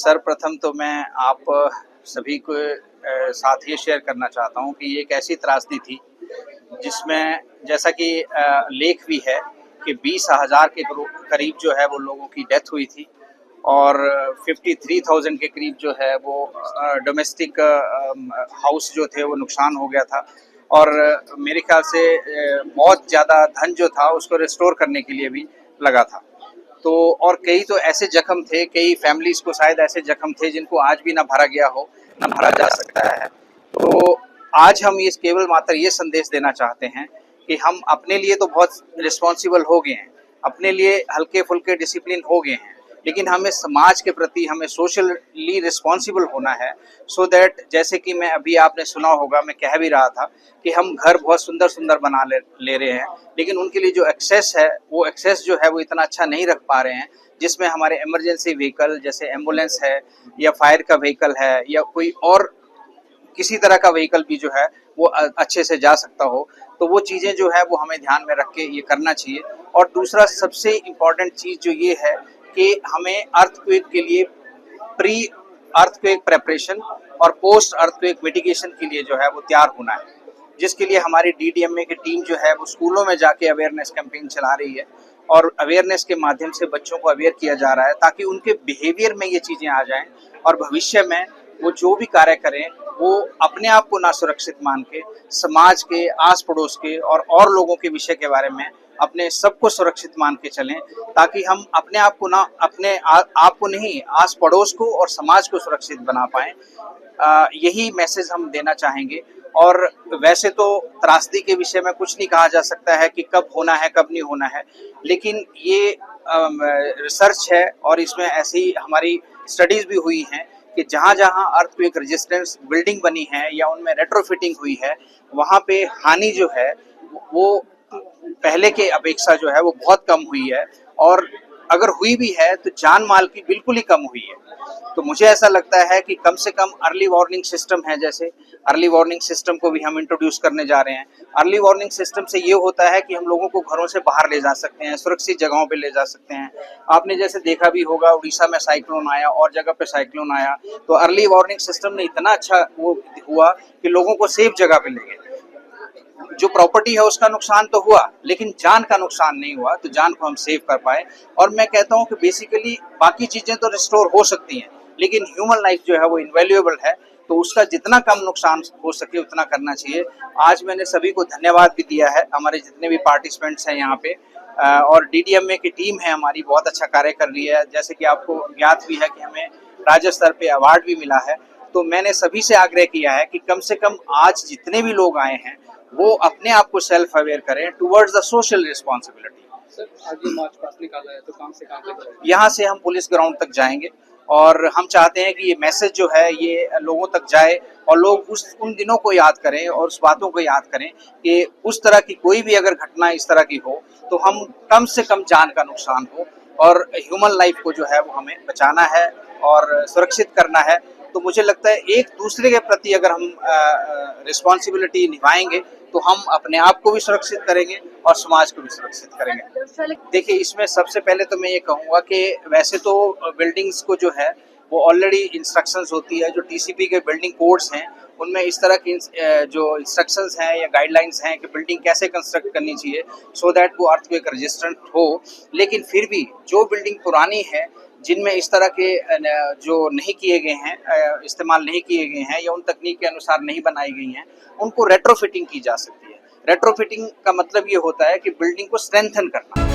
सर्वप्रथम तो मैं आप सभी को साथ ये शेयर करना चाहता हूँ कि ये एक ऐसी त्रासदी थी जिसमें जैसा कि लेख भी है कि 20,000 के करीब जो है वो लोगों की डेथ हुई थी और 53,000 के करीब जो है वो डोमेस्टिक हाउस जो थे वो नुकसान हो गया था और मेरे ख्याल से बहुत ज़्यादा धन जो था उसको रिस्टोर करने के लिए भी लगा था। तो और कई तो ऐसे जख्म थे, कई फैमिलीज को शायद ऐसे जख्म थे जिनको आज भी ना भरा गया हो, ना भरा जा सकता है। तो आज हम इस केवल मात्र ये संदेश देना चाहते हैं कि हम अपने लिए तो बहुत रिस्पॉन्सिबल हो गए हैं, अपने लिए हल्के फुल्के डिसिप्लिन हो गए हैं, लेकिन हमें समाज के प्रति हमें सोशली रिस्पॉन्सिबल होना है। सो दैट जैसे कि मैं अभी आपने सुना होगा, मैं कह भी रहा था कि हम घर बहुत सुंदर सुंदर बना ले रहे हैं, लेकिन उनके लिए जो एक्सेस है वो एक्सेस जो है वो इतना अच्छा नहीं रख पा रहे हैं जिसमें हमारे इमरजेंसी व्हीकल जैसे एम्बुलेंस है या फायर का व्हीकल है या कोई और किसी तरह का व्हीकल भी जो है वो अच्छे से जा सकता हो। तो वो चीज़ें जो है वो हमें ध्यान में रख के ये करना चाहिए। और दूसरा सबसे इम्पॉर्टेंट चीज़ जो ये है कि हमें अर्थक्वेक के लिए प्री अर्थक्वेक प्रेपरेशन और पोस्ट अर्थक्वेक मिटिगेशन के लिए जो है वो तैयार होना है, जिसके लिए हमारी DDMA की टीम जो है वो स्कूलों में जाके अवेयरनेस कैंपेन चला रही है और अवेयरनेस के माध्यम से बच्चों को अवेयर किया जा रहा है ताकि उनके बिहेवियर में ये चीज़ें आ जाएं और भविष्य में वो जो भी कार्य करें वो अपने आप को ना सुरक्षित मान के समाज के, आस पड़ोस के और लोगों के विषय के बारे में अपने सबको सुरक्षित मान के चलें, ताकि हम अपने आप को ना आप को नहीं, आस पड़ोस को और समाज को सुरक्षित बना पाएं। यही मैसेज हम देना चाहेंगे। और वैसे तो त्रासदी के विषय में कुछ नहीं कहा जा सकता है कि कब होना है कब नहीं होना है, लेकिन ये रिसर्च है और इसमें ऐसी हमारी स्टडीज भी हुई हैं कि जहाँ जहाँ अर्थक्वेक रेजिस्टेंस बिल्डिंग बनी है या उनमें रेट्रोफिटिंग हुई है, वहाँ पे हानि जो है वो पहले के अपेक्षा जो है वो बहुत कम हुई है और अगर हुई भी है तो जान माल की बिल्कुल ही कम हुई है। तो मुझे ऐसा लगता है कि कम से कम अर्ली वार्निंग सिस्टम है, जैसे अर्ली वार्निंग सिस्टम को भी हम इंट्रोड्यूस करने जा रहे हैं। अर्ली वार्निंग सिस्टम से ये होता है कि हम लोगों को घरों से बाहर ले जा सकते हैं, सुरक्षित जगहों पे ले जा सकते हैं। आपने जैसे देखा भी होगा, उड़ीसा में साइक्लोन आया और जगह पे साइक्लोन आया, तो अर्ली वार्निंग सिस्टम ने इतना अच्छा वो हुआ कि लोगों को सेफ जगह पे ले गए। जो प्रॉपर्टी है उसका नुकसान तो हुआ, लेकिन जान का नुकसान नहीं हुआ, तो जान को हम सेव कर पाए। और मैं कहता हूँ कि बेसिकली बाकी चीजें तो रिस्टोर हो सकती हैं, लेकिन ह्यूमन लाइफ जो है वो इनवैल्यूएबल है, तो उसका जितना कम नुकसान हो सके उतना करना चाहिए। आज मैंने सभी को धन्यवाद भी दिया है, हमारे जितने भी पार्टिसिपेंट्स हैं यहाँ पे, और DDMA की टीम है हमारी, बहुत अच्छा कार्य कर रही है। जैसे कि आपको ज्ञात भी है कि हमें राज्य स्तर पे अवार्ड भी मिला है। तो मैंने सभी से आग्रह किया है कि कम से कम आज जितने भी लोग आए हैं वो अपने आप को सेल्फ अवेयर करें towards the social responsibility. Sir, आज ये मार्च पास्ट निकाला है तो कहाँ से कहाँ तक? यहाँ से हम पुलिस ग्राउंड तक जाएंगे और हम चाहते हैं कि ये मैसेज जो है ये लोगों तक जाए और लोग उन दिनों को याद करें और उस बातों को याद करें कि उस तरह की कोई भी अगर घटना इस तरह की हो तो हम कम से कम जान का नुकसान हो और ह्यूमन लाइफ को जो है वो हमें बचाना है और सुरक्षित करना है। तो मुझे लगता है एक दूसरे के प्रति अगर हम रिस्पॉन्सिबिलिटी निभाएंगे तो हम अपने आप को भी सुरक्षित करेंगे और समाज को भी सुरक्षित करेंगे। देखिए, इसमें सबसे पहले तो मैं ये कहूँगा कि वैसे तो बिल्डिंग्स को जो है वो ऑलरेडी इंस्ट्रक्शंस होती है, जो TCP के बिल्डिंग कोड्स हैं उनमें इस तरह की जो इंस्ट्रक्शंस हैं या गाइडलाइंस हैं कि बिल्डिंग कैसे कंस्ट्रक्ट करनी चाहिए सो दैट वो अर्थक्वेक रेजिस्टेंट हो। लेकिन फिर भी जो बिल्डिंग पुरानी है, जिनमें इस तरह के जो नहीं किए गए हैं, इस्तेमाल नहीं किए गए हैं या उन तकनीक के अनुसार नहीं बनाई गई हैं, उनको रेट्रोफिटिंग की जा सकती है। रेट्रोफिटिंग का मतलब ये होता है कि बिल्डिंग को स्ट्रेंथन करना।